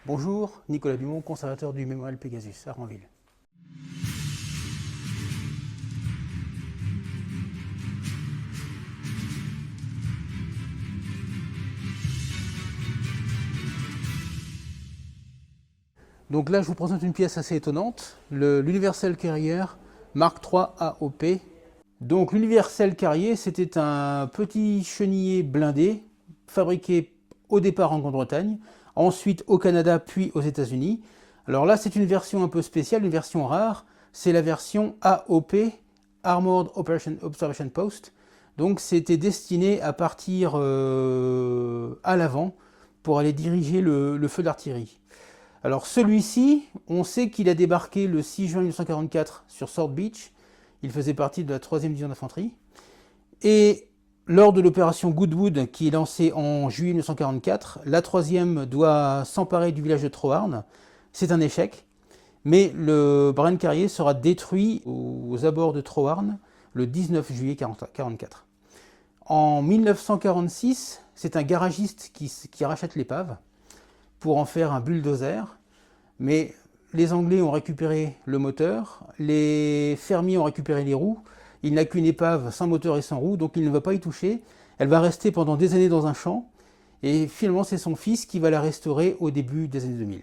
Bonjour, Nicolas Dumont, conservateur du Mémorial Pegasus à Ranville. Donc là, je vous présente une pièce assez étonnante, l'Universal Carrier Mark III AOP. Donc l'Universal Carrier, c'était un petit chenillé blindé, fabriqué au départ en Grande-Bretagne, ensuite au Canada, puis aux États-Unis. Alors là, c'est une version un peu spéciale, une version rare, c'est la version AOP, Armored Observation Post. Donc c'était destiné à partir à l'avant pour aller diriger le feu d'artillerie. Alors celui-ci, on sait qu'il a débarqué le 6 juin 1944 sur Sword Beach. Il faisait partie de la 3e division d'infanterie. Et lors de l'opération Goodwood, qui est lancée en juillet 1944, la 3e doit s'emparer du village de Troarn. C'est un échec, mais le Bren Carrier sera détruit aux abords de Troarn le 19 juillet 1944. En 1946, c'est un garagiste qui rachète l'épave pour en faire un bulldozer, mais les Anglais ont récupéré le moteur, les fermiers ont récupéré les roues, il n'a qu'une épave sans moteur et sans roues, donc il ne va pas y toucher, elle va rester pendant des années dans un champ, et finalement c'est son fils qui va la restaurer au début des années 2000.